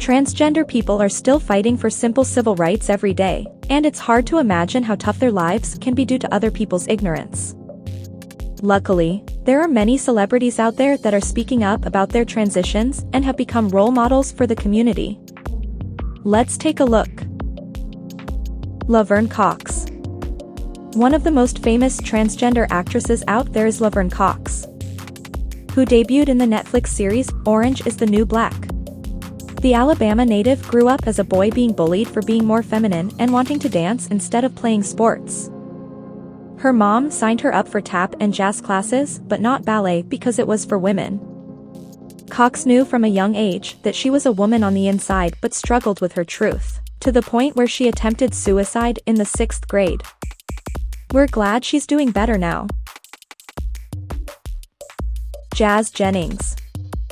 Transgender people are still fighting for simple civil rights every day, and it's hard to imagine how tough their lives can be due to other people's ignorance. Luckily, there are many celebrities out there that are speaking up about their transitions and have become role models for the community. Let's take a look. Laverne Cox. One of the most famous transgender actresses out there is Laverne Cox, who debuted in the Netflix series Orange is the New Black. The Alabama native grew up as a boy being bullied for being more feminine and wanting to dance instead of playing sports. Her mom signed her up for tap and jazz classes, but not ballet because it was for women. Cox knew from a young age that she was a woman on the inside but struggled with her truth, to the point where she attempted suicide in the 6th grade. We're glad she's doing better now. Jazz Jennings.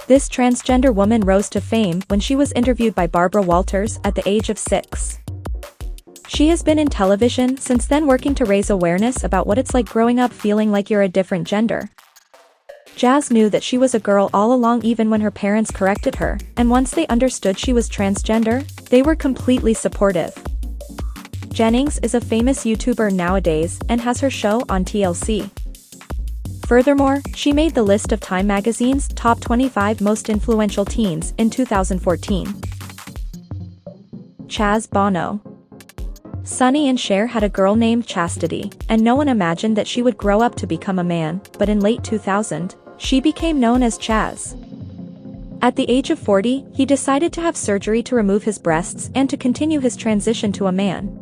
This transgender woman rose to fame when she was interviewed by Barbara Walters at the age of 6. She has been in television since then, working to raise awareness about what it's like growing up feeling like you're a different gender. Jazz knew that she was a girl all along, even when her parents corrected her, and once they understood she was transgender, they were completely supportive. Jennings is a famous YouTuber nowadays and has her show on TLC. Furthermore, she made the list of Time magazine's top 25 most influential teens in 2014. Chaz Bono. Sonny and Cher had a girl named Chastity, and no one imagined that she would grow up to become a man, but in late 2000, she became known as Chaz. At the age of 40, he decided to have surgery to remove his breasts and to continue his transition to a man.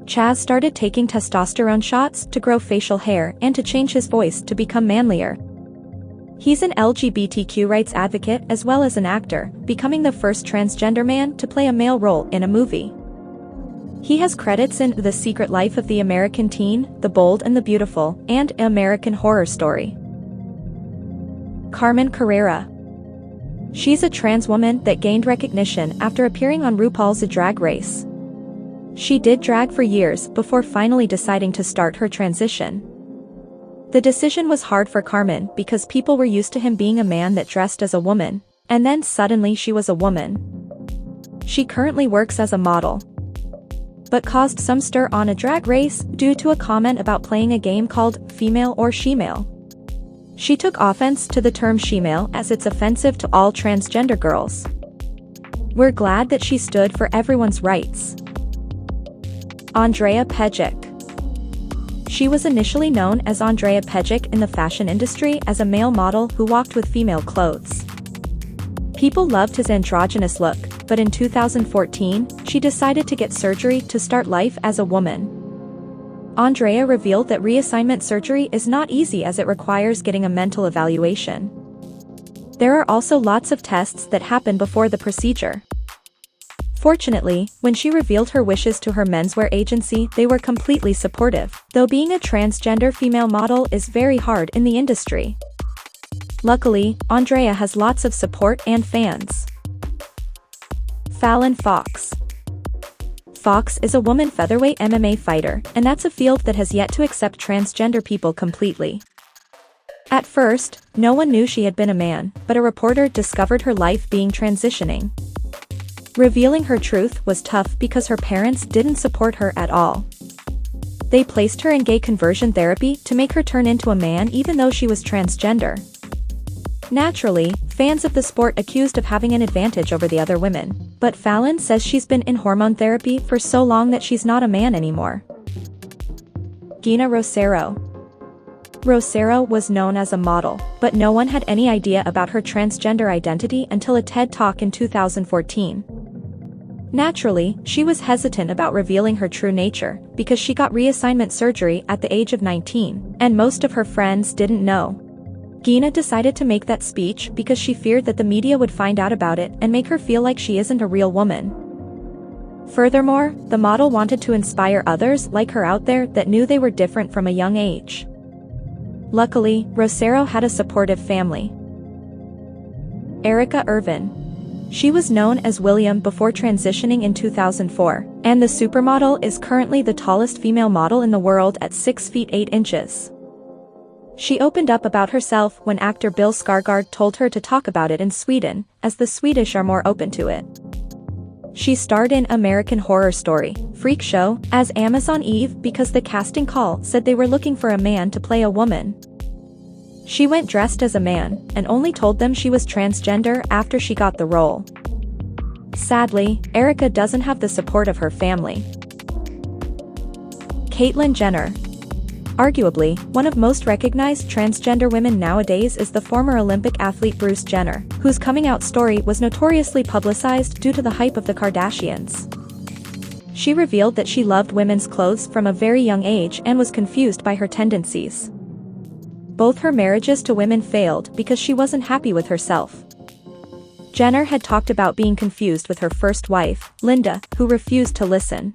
Chaz started taking testosterone shots to grow facial hair and to change his voice to become manlier. He's an LGBTQ rights advocate as well as an actor, becoming the first transgender man to play a male role in a movie. He has credits in The Secret Life of the American Teen, The Bold and the Beautiful, and American Horror Story. Carmen Carrera. She's a trans woman that gained recognition after appearing on RuPaul's Drag Race. She did drag for years before finally deciding to start her transition. The decision was hard for Carmen because people were used to him being a man that dressed as a woman, and then suddenly she was a woman. She currently works as a model, but caused some stir on a drag race due to a comment about playing a game called Female or Shemale. She took offense to the term shemale as it's offensive to all transgender girls. We're glad that she stood for everyone's rights. Andrea Pejic. She was initially known as Andrea Pejic in the fashion industry as a male model who walked with female clothes. People loved his androgynous look, but in 2014, she decided to get surgery to start life as a woman. Andrea revealed that reassignment surgery is not easy as it requires getting a mental evaluation. There are also lots of tests that happen before the procedure. Fortunately, when she revealed her wishes to her menswear agency, they were completely supportive, though being a transgender female model is very hard in the industry. Luckily, Andrea has lots of support and fans. Fallon Fox. Fox is a woman featherweight MMA fighter, and that's a field that has yet to accept transgender people completely. At first, no one knew she had been a man, but a reporter discovered her life being transitioning. Revealing her truth was tough because her parents didn't support her at all. They placed her in gay conversion therapy to make her turn into a man even though she was transgender. Naturally, fans of the sport accused of having an advantage over the other women, but Fallon says she's been in hormone therapy for so long that she's not a man anymore. Gina Rosero. Rosero was known as a model, but no one had any idea about her transgender identity until a TED Talk in 2014. Naturally, she was hesitant about revealing her true nature, because she got reassignment surgery at the age of 19, and most of her friends didn't know. Gina decided to make that speech because she feared that the media would find out about it and make her feel like she isn't a real woman. Furthermore, the model wanted to inspire others like her out there that knew they were different from a young age. Luckily, Rosero had a supportive family. Erica Irvin. She was known as William before transitioning in 2004, and the supermodel is currently the tallest female model in the world at 6 feet 8 inches. She opened up about herself when actor Bill Skarsgård told her to talk about it in Sweden, as the Swedish are more open to it. She starred in American Horror Story, Freak Show, as Amazon Eve because the casting call said they were looking for a man to play a woman. She went dressed as a man, and only told them she was transgender after she got the role. Sadly, Erica doesn't have the support of her family. Caitlyn Jenner. Arguably, one of most recognized transgender women nowadays is the former Olympic athlete Bruce Jenner, whose coming out story was notoriously publicized due to the hype of the Kardashians. She revealed that she loved women's clothes from a very young age and was confused by her tendencies. Both her marriages to women failed because she wasn't happy with herself. Jenner had talked about being confused with her first wife, Linda, who refused to listen.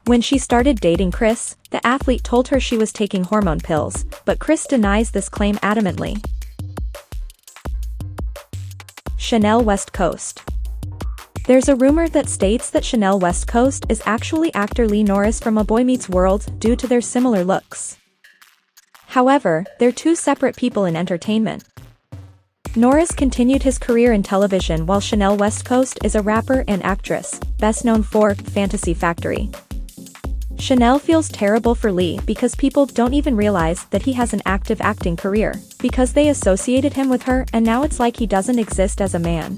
When she started dating Chris, the athlete told her she was taking hormone pills, but Chris denies this claim adamantly. Chanel West Coast. There's a rumor that states that Chanel West Coast is actually actor Lee Norris from A Boy Meets World due to their similar looks. However, they're two separate people in entertainment. Norris continued his career in television while Chanel West Coast is a rapper and actress, best known for Fantasy Factory. Chanel feels terrible for Lee because people don't even realize that he has an active acting career, because they associated him with her and now it's like he doesn't exist as a man.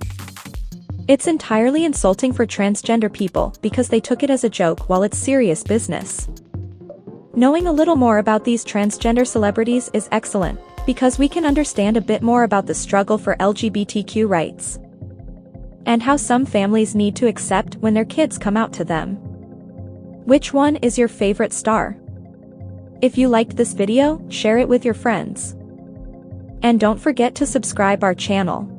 It's entirely insulting for transgender people because they took it as a joke while it's serious business. Knowing a little more about these transgender celebrities is excellent, because we can understand a bit more about the struggle for LGBTQ rights. And how some families need to accept when their kids come out to them. Which one is your favorite star? If you liked this video, share it with your friends. And don't forget to subscribe our channel.